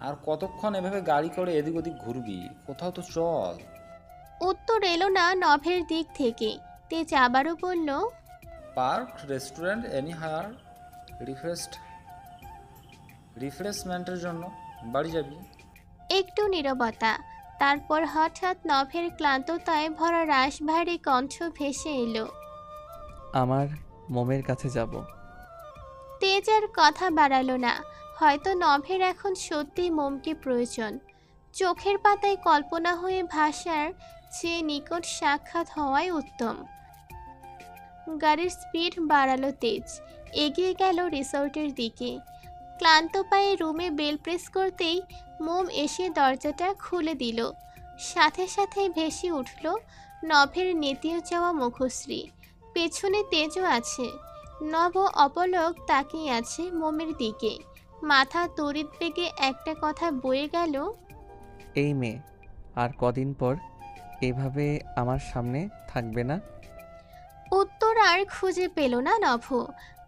আর কতক্ষণ এভাবে গাড়ি করে এদিক ওদিক ঘুরবি? কোথাও তো চল। উত্তর এলো না নভের দিক থেকে। তেজ আবারও বলল, পার্ক, রেস্টুরেন্ট, এনি হায়ার রিফ্রেশমেন্টের জন্য বাড়ি যাবি? একটু নীরবতা। তারপর হঠাৎ নভের ক্লান্ততায় ভরা রাশভারী কণ্ঠ ভেসে এলো, আমার মোমের কাছে যাব। তেজ আর কথা বাড়ালো না। হয়তো নভের এখন সত্যি মোমকে প্রয়োজন। চোখের পাতায় কল্পনা হয়ে ভাসার চেয়ে নিকট সাক্ষাৎ হওয়াই উত্তম। গাড়ির স্পিড বাড়ালো তেজ। এগিয়ে গেল রিসোর্টের দিকে। ক্লান্ত পায়ে রুমে বেল প্রেস করতেই মোম এসে দরজাটা খুলে দিল। সাথে সাথে ভেসে উঠল নভের নেতিয়ে যাওয়া মুখশ্রী। পেছনে তেজও আছে। নভ অপলক তাকিয়ে আছে মোমের দিকে। মাথা তড়িৎ বেগে একটা কথা বয়ে গেল, এই মেয়ে আর কদিন পর এভাবে আমার সামনে থাকবে না। উত্তর আর খুঁজে পেল না নভ।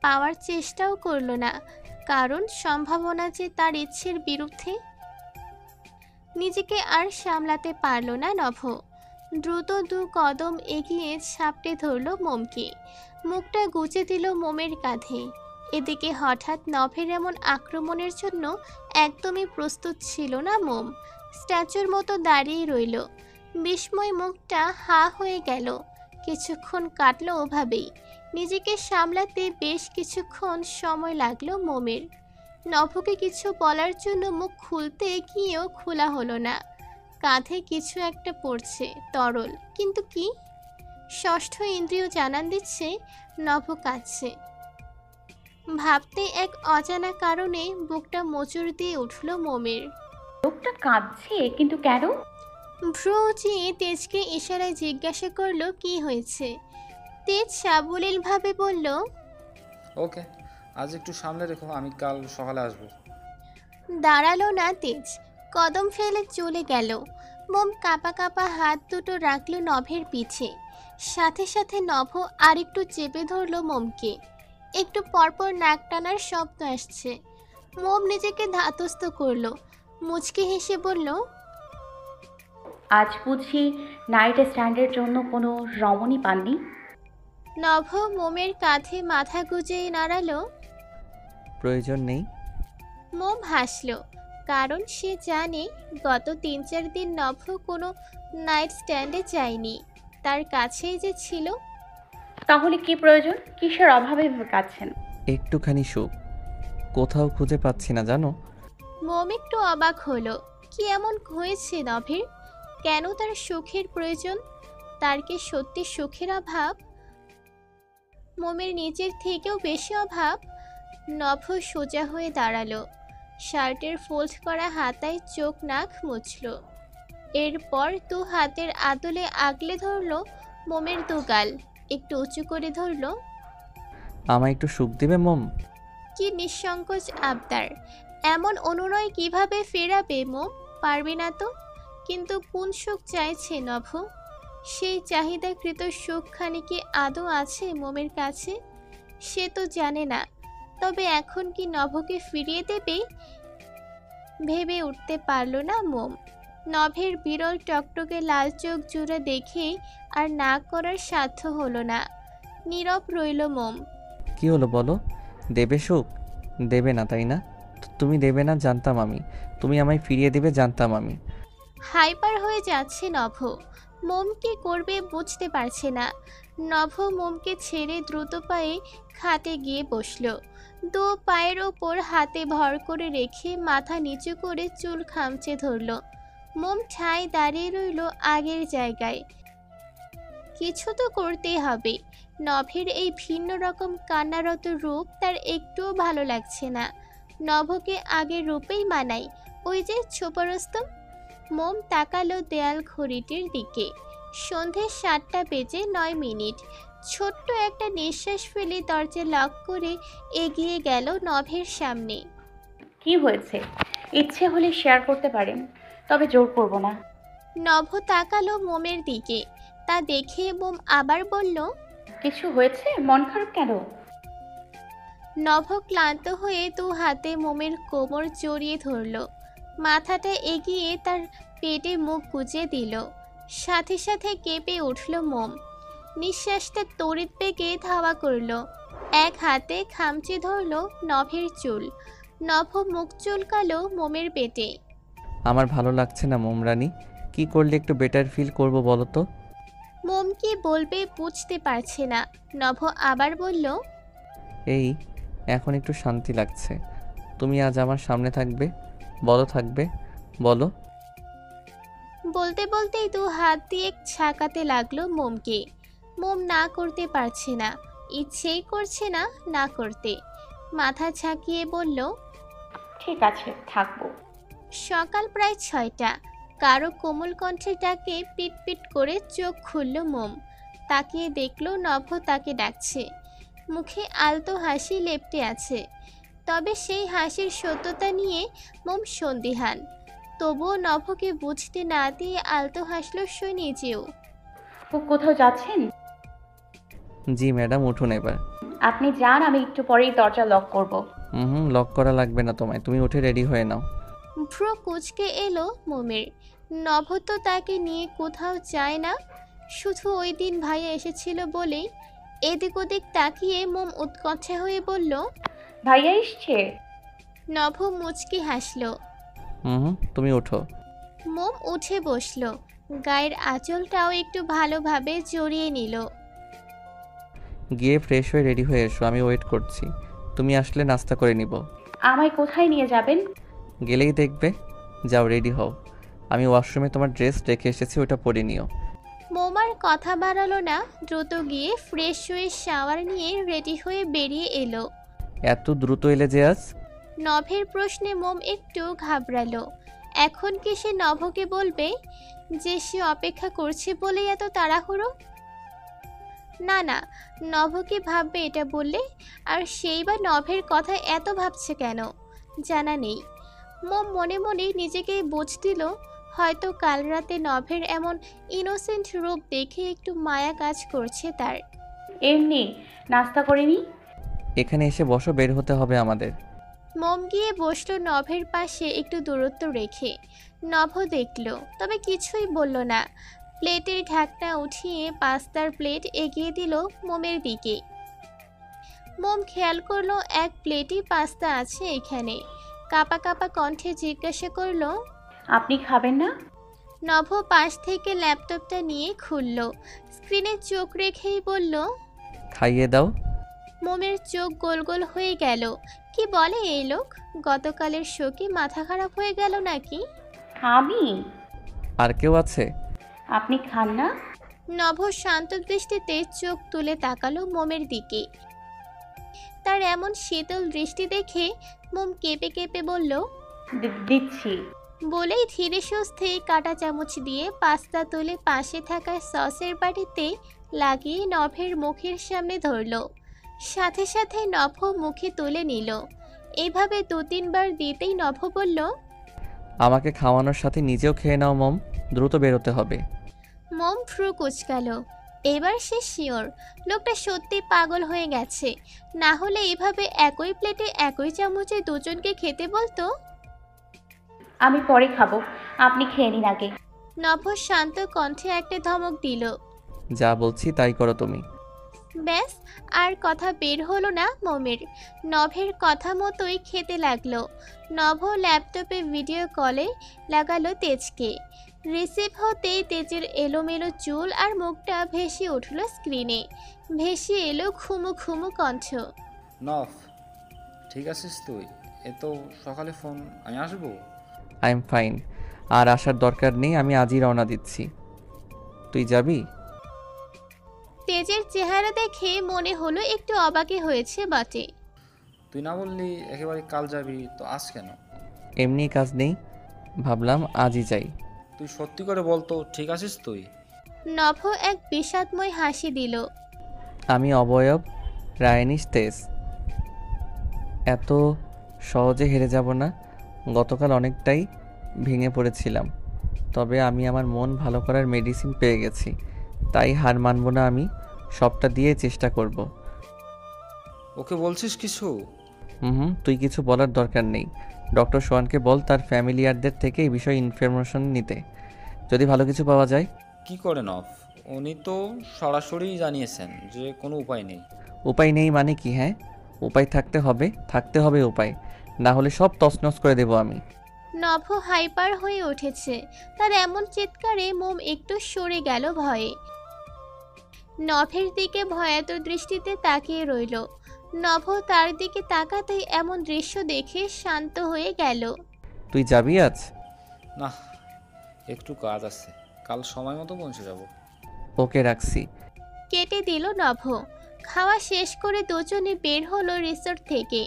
পাওয়ার চেষ্টাও করল না, কারণ সম্ভাবনা যে তার ইচ্ছের বিরুদ্ধে। নিজেকে আর সামলাতে পারল না নভ। দ্রুত দু কদম এগিয়ে সাপটে ধরল মোমকে। মুখটা গুজে দিল মোমের কাঁধে। এদিকে হঠাৎ নভের এমন আক্রমণের জন্য একদমই প্রস্তুত ছিল না মোম। স্ট্যাচুর মতো দাঁড়িয়ে রইল। বিস্ময় মুখটা হা হয়ে গেল। কিছুক্ষণ কাটল ওভাবেই। নিজেকে সামলাতে বেশ কিছুক্ষণ সময় লাগলো মোমের। নভকে কিছু বলার জন্য মুখ খুলতে গিয়েও খোলা হলো না। কাঁধে কিছু একটা পড়ছে, তরল, কিন্তু কি? ষষ্ঠ ইন্দ্রিয় জানান দিচ্ছে নভ কাঁদছে। ভাবতে এক অজানা কারণে বুকটা মোচড় দিয়ে উঠল মোমের। লোকটা কাঁদছে, কিন্তু কেন? ভ্রু উঁচিয়ে তেজকে ইশারায় জিজ্ঞাসা করলো কি হয়েছে। তেজ সাবলীলভাবে বলল, ওকে, আজ একটু সামনে রেখো, আমি কাল সকালে আসবো। দাঁড়ালো না তেজ, কদম ফেলে চলে গেল। মোম কাঁপা কাঁপা হাত দুটো রাখলো নভের পিছে। সাথে সাথে নভ আরেকটু চেপে ধরলো মোমকে। একটু পরপর নাক টানার শব্দ আসছে। মোম নিজেকে ধাতস্থ করলো। মুচকি হেসে বলল, আজ বুঝি নাইট স্ট্যান্ডের জন্য কোনো রমণী পাননি? নভ মোমের কাঁধে মাথা গুজে নাড়ালো। প্রয়োজন নেই। মোম হাসল, কারণ সে জানে গত ৩-৪ দিন নভ কোনো নাইট স্ট্যান্ডে যায়নি। তার কাছেই যে ছিল। তাহলে কি প্রয়োজন? কিসের অভাবে কাঁদছেন? একটুখানি সুখ কোথাও খুঁজে পাচ্ছি না জানো। মোম একটু অবাক হলো। কি এমন হয়েছে নভের? কেন তার সুখের প্রয়োজন? তার কি সত্যি সুখের অভাব? মোমের নিজের থেকেও বেশি অভাব? নভ সোজা হয়ে দাঁড়ালো। শার্টের ফোল্ড করা হাতায় চোখ নাক মুছল। এরপর দু হাতের আদলে আগলে ধরলো মোমের দুগাল। একটু উঁচু করে ধরলো। আমায় একটু সুখ দিবে মোম? কি নিঃসংকোচ আবদার! এমন অনুনয় কিভাবে ফেরাবে মোম? পারবে না তো। কিন্তু কোন সুখ চাইছে নভ? সেই চাহিদাকৃত সুখখানি কি আদৌ আছে মোমের কাছে? সে তো জানে না। তবে এখন কি নভকে ফিরিয়ে দেবে? ভেবে উঠতে পারল না মোম। নভের বিরল টকটকে লাল চোখ জুড়ে দেখে আর না করার সাধ্য হলো না। নীরব রইল মোম। কি হলো বলো? দেবে সুখ? দেবে না তাই না? তুমি দেবে না জানতাম আমি। তুমি আমায় ফিরিয়ে দেবে জানতাম আমি। হাইপার হয়ে যাচ্ছে নভ। মোম কি করবে বুঝতে পারছে না। নভ মোমকে ছেড়ে দ্রুত পায়ে খাটে গিয়ে বসল। দু পায়ের ওপর হাতে ভর করে রেখে মাথা নিচু করে চুল খামচে ধরল। মোম ঠায় দাঁড়িয়ে রইল আগের জায়গায়। কিছু তো করতেই হবে। নভের এই ভিন্ন রকম কান্নারত রূপ তার একটুও ভালো লাগছে না। নভকে আগের রূপেই মানায়। ওই যে ছোপরস্তম। মোম তাকালো দেয়াল ঘড়িটির দিকে। সন্ধে 7টা বেজে 9 মিনিট। ছোট্ট একটা নিঃশ্বাস ফেলে দরজা লক করে এগিয়ে গেল নভের সামনে। কি হয়েছে? ইচ্ছে হলে শেয়ার করতে পারেন, তবে জোর করব না। নভ তাকালো মোমের দিকে। তা দেখে মোম আবার বলল, কিছু হয়েছে? মন খারাপ কেন? নভ ক্লান্ত হয়ে দু হাতে মোমের কোমর জড়িয়ে ধরল। মাথাটা এগিয়ে তার পেটে মুখ গুজে দিল। সাথে সাথে কেঁপে উঠল মোম। নিঃশ্বাসটা তড়িৎ বেগে ধাওয়া করলো। এক হাতে খামচে ধরল নভের চুল। নভ মুখ চুলকালো মোমের পেটে। আমার ভালো লাগছে না মোমরানি, কি করলে একটু বেটার ফিল করব বলো তো? মোম কি বলবে বুঝতে পারছে না। নভ আবার বলল, এই এখন একটু শান্তি লাগছে। তুমি আজ আমার সামনে থাকবে? বলো থাকবে, বলো। বলতে বলতেই দু হাত দিয়ে ছাকাতে লাগলো মোমকে। মোম না করতে পারছে না, ইচ্ছেই করছে না না করতে। মাথা ঝাঁকিয়ে বলল, ঠিক আছে, থাকবো। সকাল প্রায় 6টা। কারো কোমল কণ্ঠের ডাকে পিট পিট করে চোখ খুলল মোম। তাকিয়ে দেখল নভ তাকে ডাকছে। মুখে আলতো হাসি লেপ্টে আছে, তবে সেই হাসির সত্যতা নিয়ে মোম সন্দিহান। তবুও নভকে বুঝতে না দিয়ে আলতো হাসল সে নিজেও। ও কোথাও যাচ্ছেন? জি ম্যাডাম, উঠুন এবার। আপনি যান, আমি একটু পরেই দরজা লক করব। লক করা লাগবে না তোমায়, তুমি উঠে রেডি হয়ে নাও। ভ্রু কুঁচকে এলো মোমের। নভ তো তাকে নিয়ে কোথাও যায় না, শুধু ওই দিন ভাইয়া এসেছিল বলেই। এদিক ওদিক তাকিয়ে মোম উৎকণ্ঠা হয়ে বলল, ভাইয়া এসছে? নভ মুচকি হাসল। তুমি উঠো। মোম উঠে বসলো। গায়ের আঁচলটাও একটু ভালোভাবে জড়িয়ে নিল। গিয়ে ফ্রেশ হয়ে রেডি হয়ে এসো, আমি ওয়েট করছি। তুমি আসলে নাস্তা করে নিব। আমায় কোথায় নিয়ে যাবেন? গেলেই দেখবে। যাও রেডি হও, আমি ওয়াশরুমে তোমার ড্রেস রেখে এসেছি, ওটা পরে নিও। মোম আর কথা বাড়ালো না, দ্রুত গিয়ে ফ্রেশ হয়ে শাওয়ার নিয়ে রেডি হয়ে বেরিয়ে এলো। এত দ্রুত এলে যে আজ? নভের প্রশ্নে মোম একটু ঘাবড়ালো। এখন কি সে নভকে বলবে যে সে অপেক্ষা করছে বলেই এত তাড়াহুড়ো? না না, নভ কি ভাববে এটা বললে? আর সেই বা নভের কথা এত ভাবছে কেন জানা নেই। মোম মনে মনে নিজেকেই বুঝ দিল, হয়তো কাল রাতে নভের এমন ইনোসেন্ট রূপ দেখে একটু মায়া কাজ করছে তার। এমনি নাস্তা করে নি। এখানে এসে বসো, বের হতে হবে আমাদের। মোম গিয়ে বসলো নভের পাশে একটু দূরত্ব রেখে। নভ দেখল, তবে কিছুই বলল না। প্লেটের ঢাকনা উঠিয়ে পাস্তার প্লেট এগিয়ে দিল মোমের দিকে। মোম খেয়াল করলো এক প্লেটই পাস্তা আছে এখানে। কাপা কাপা কণ্ঠে জিজ্ঞাসা করলো, আপনি খাবেন না? নভ পাশ থেকে ল্যাপটপটা নিয়ে খুলল। স্ক্রিনে চোখ রেখেই বলল, খাইয়ে দাও। মোমের চোখ গোল গোল হয়ে গেল। কি বলে এই লোক? গতকালের শোকে মাথা খারাপ হয়ে গেল নাকি? আমি? আর কেউ আছে? আপনি খান না? নভ শান্ত দৃষ্টিতে চোখ তুলে তাকালো মোমের দিকে। তার এমন শীতল দৃষ্টি দেখে মোম কেঁপে কেঁপে বলল, দিচ্ছি। বলেই ধীরে সুস্থে কাঁটা চামচ দিয়ে পাস্তা তুলে পাশে থাকা সসের বাটিতে লাগিয়ে নভের মুখের সামনে ধরল। সাথে সাথে নভ মুখে তুলে নিল। এইভাবে 2-3 বার দিতেই নভ বলল, আমাকে খাওয়ানোর সাথে নিজেও খেয়ে নাও মম, দ্রুত বেরোতে হবে। মোম ভ্রু কুচকালো। এবার সে শিওর লোকটা সত্যি পাগল হয়ে গেছে, না হলে এভাবে একই প্লেটে একই চামচে দুজনকে খেতে বলতো। আমি পরে খাবো, আপনি খেয়ে নিন আগে। নভ শান্ত কণ্ঠে একটা ধমক দিল। যা বলছি তাই করো তুমি। ব্যাস, আর কথা বের হলো না মোমের। নভের কথা মতোই খেতে লাগলো। নভ ল্যাপটপে ভিডিও কলে লাগালো তেজকে। রিসিভ হতেই তেজের এলোমেলো চুল আর মুখটা ভেসে উঠল স্ক্রিনে। ভেসে এলো ঘুমু ঘুমু কণ্ঠ। নফ, ঠিক আছিস তুই? এত সকালে ফোন, আমি আসবো। আই এম ফাইন, আর আসার দরকার নেই, আমি আজই রওনা দিচ্ছি। তুই যাবি? তেজের চেহারা দেখে মনে হলো একটু অবাকে হয়েছে বটে। তুই না বললি একেবারে কাল যাবি, তো আজ কেন? এমনি কাজ নেই, ভাবলাম আজই যাই। তুই সত্যি করে বলতো, ঠিক আছিস তুই? নভ এক বিষাদময় হাসি দিল। আমি অবয়ব রায়নিশ তেজ, এত সহজে হেরে যাব না। গতকাল অনেকটাই ভেঙে পড়েছিলাম, তবে আমি আমার মন ভালো করার মেডিসিন পেয়ে গেছি, তাই হার মানব না। আমি সবটা দিয়ে চেষ্টা করব। ওকে বলছিস কিছু? তুই কিছু বলার দরকার নেই, ডক্টর সোহানকে বল তার ফ্যামিলিয়ারদের থেকে এই বিষয়ে ইনফরমেশন নিতে, যদি ভালো কিছু পাওয়া যায়। কি করে নফ? উনি তো সরাসরি জানিয়েছেন যে কোনো উপায় নেই। উপায় নেই মানে কি? হ্যাঁ, উপায় থাকতে হবে উপায়, না হলে সব তছনছ করে দেব আমি। নভ হাইপার হয়ে উঠেছে। তার এমন চিৎকারে মোম একটু সরে গেল ভয়ে। নভের দিকে ভয়াতুর দৃষ্টিতে তাকিয়ে রইল। নভ তার দিকে তাকাতেই এমন দৃশ্য দেখে শান্ত হয়ে গেল। তুই যাবি আজ? না, একটু কাজ আছে, কাল সময় মতো পৌঁছে যাব। ওকে, রাখছি। কেটে দিল নভ। খাওয়া শেষ করে দুজনে বের হলো রিসোর্ট থেকে।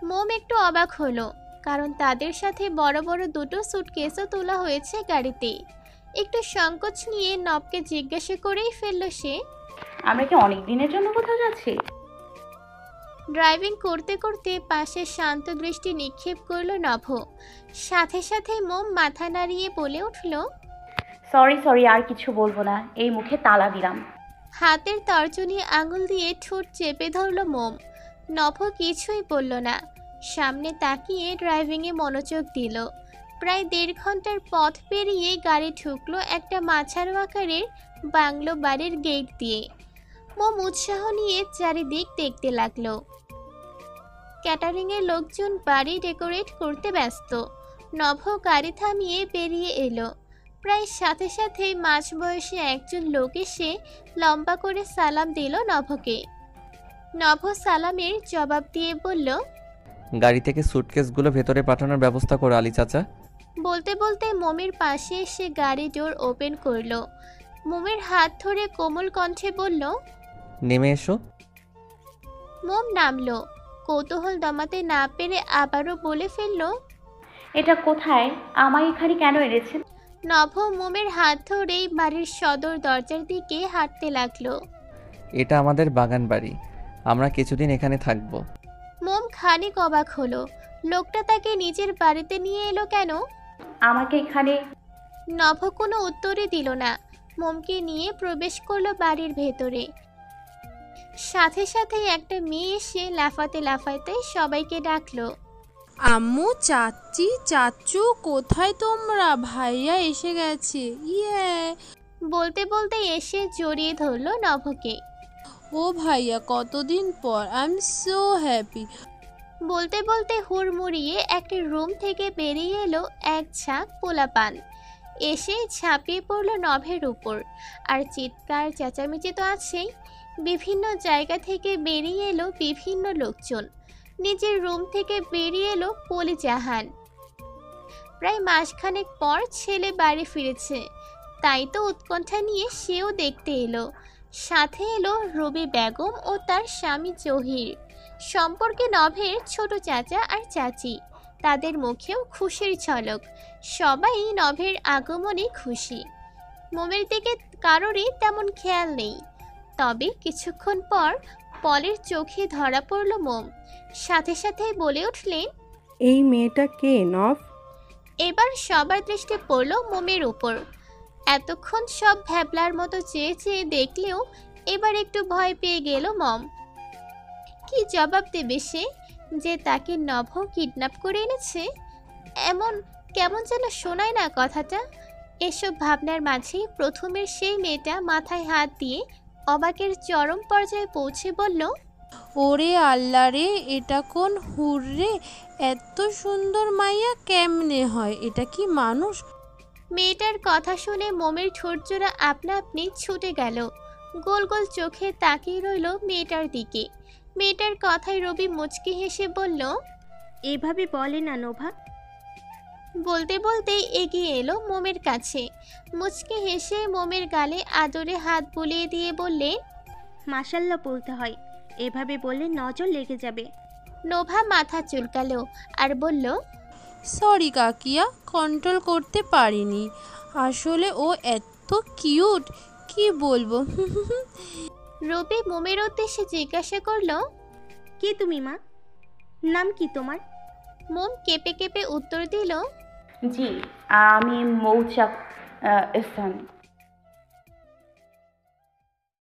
মোম একটু অবাক হলো, কারণ তাদের সাথে বড় বড় দুটো সুটকেসও তোলা হয়েছে গাড়িতে। একটু সংকোচ নিয়ে নবকে জিজ্ঞাসা করেই ফেলল সে, আমরা কি অনেক দিনের জন্য কোথাও যাচ্ছি? ড্রাইভিং করতে করতে পাশে শান্ত দৃষ্টি নিক্ষেপ করলো নভ। সাথে সাথে মোম মাথা নাড়িয়ে বলে উঠল, সরি, আর কিছু বলবো না, এই মুখে তালা দিলাম। হাতের তর্জনী আঙুল দিয়ে ঠোঁট চেপে ধরল মোম। নভ কিছুই বলল না, সামনে তাকিয়ে ড্রাইভিংয়ে মনোযোগ দিল। প্রায় 1.5 ঘন্টার পথ পেরিয়ে গাড়ি ঢুকলো একটা মাঝারো আকারের বাংলো বাড়ির গেট দিয়ে। মোম উৎসাহ নিয়ে চারিদিক দেখতে লাগলো। ক্যাটারিংয়ের লোকজন বাড়ি ডেকোরেট করতে ব্যস্ত। নভ গাড়ি থামিয়ে বেরিয়ে এলো। প্রায় সাথে সাথেই মাঝবয়সী একজন লোক এসে লম্বা করে সালাম দিল নভকে। নভ সালামের জবাব দিয়ে বলল, গাড়ি থেকে সুটকেসগুলো ভেতরে পাঠানোর ব্যবস্থা করো আলী চাচা। বলতে বলতে মোমের পাশে এসে গাড়ি ডোর ওপেন করলো। মোমের হাত ধরে কোমল কণ্ঠে বলল, নেমে এসো। মোম নামলো। কৌতূহল দমাতে না পেরে আবারও বলে ফেলল, এটা কোথায়? আমায় এখানে কেন এনেছেন? নভ মোমের হাত ধরেই বাড়ির সদর দরজার দিকে হাঁটতে লাগলো। এটা আমাদের বাগান বাড়ি, আমরা কিছুদিন এখানে থাকবো। মোম খানিক অবাক হলো, লোকটা তাকে নিজের বাড়িতে নিয়ে এলো কেন? আমাকে এখানে? নভ কোনো উত্তরই দিল না। মোমকে নিয়ে প্রবেশ করলো বাড়ির ভেতরে। সাথে সাথেই একটা মেয়ে এসে লাফাতে লাফাতে সবাইকে ডাকলো, আম্মু, চাচি, চাচু, কোথায় তোমরা? ভাইয়া এসে গেছে, ইয়ে। বলতে বলতে এসে জড়িয়ে ধরলো নভকে। ও ভাইয়া, কতদিন পর, আই এম সো হ্যাপি। বলতে বলতে হুড়মুড়িয়ে একটা রুম থেকে বেরিয়ে এলো এক ঝাঁক পোলাপান। এসে ঝাঁপিয়ে পড়লো নভের উপর। আর চিৎকার চেঁচামেচি তো আছেই। বিভিন্ন জায়গা থেকে বেরিয়ে এলো বিভিন্ন লোকজন। নিজের রুম থেকে বেরিয়ে এলো পলি জাহান। প্রায় মাসখানেক পর ছেলে বাড়ি ফিরেছে, তাই তো উৎকণ্ঠা নিয়ে সেও দেখতে এলো। সাথে এলো রবি বেগম ও তার স্বামী জহির, সম্পর্কে নভের ছোট চাচা আর চাচি। তাদের মুখেও খুশির ঝলক। সবাই নভের আগমনে খুশি। মোমের দিকে কারোরই তেমন খেয়াল নেই। তবে কিছুক্ষণ পর পলের চোখে ধরা পড়ল মোম। সাথে সাথে বলে উঠলেন, এই মেয়েটা কে নভ? এবার সবার দৃষ্টি পড়ল মোমের উপর। এতক্ষণ সব ভ্যাবলার মতো চেয়ে চেয়ে দেখলেও এবার একটু ভয় পেয়ে গেল মম। কি জবাব দেবে সে যে তাকে নভ কিডন্যাপ করে এনেছে? এমন কেমন যেন শোনায় না কথাটা। এসব ভাবনার মাঝেই প্রথমের সেই মেয়েটা মাথায় হাত দিয়ে অবাকের চরম পর্যায়ে পৌঁছে বলল, ওরে আল্লাহ রে, এটা কোন হুর রে? এত সুন্দর মাইয়া কেমনে হয়? এটা কি মানুষ? মেয়েটার কথা শুনে মোমের ঠোঁটজোড়া আপনা আপনি ছুটে গেল। গোল গোল চোখে তাকিয়ে রইল মেয়েটার দিকে। মেয়েটার কথায় রবি মুচকি হেসে বলল, এভাবে বলে না নোভা। বলতে বলতেই এগিয়ে এলো মোমের কাছে। মুচকি হেসে মোমের গালে আদরে হাত বুলিয়ে দিয়ে বললে, মাশাল্লাহ বলতে হয়, এভাবে বললে নজর লেগে যাবে। নোভা মাথা চুলকালো আর বলল, সরি কাকিয়া, কন্ট্রোল করতে পারিনি। আসলে ও এত কিউট, কি বলবো। রবি মোমের উদ্দেশ্যে জিজ্ঞাসা করলো, কে তুমি মা? নাম কি তোমার? মোম কেঁপে কেঁপে উত্তর দিল, জি, আমি মৌচাক ইসলাম।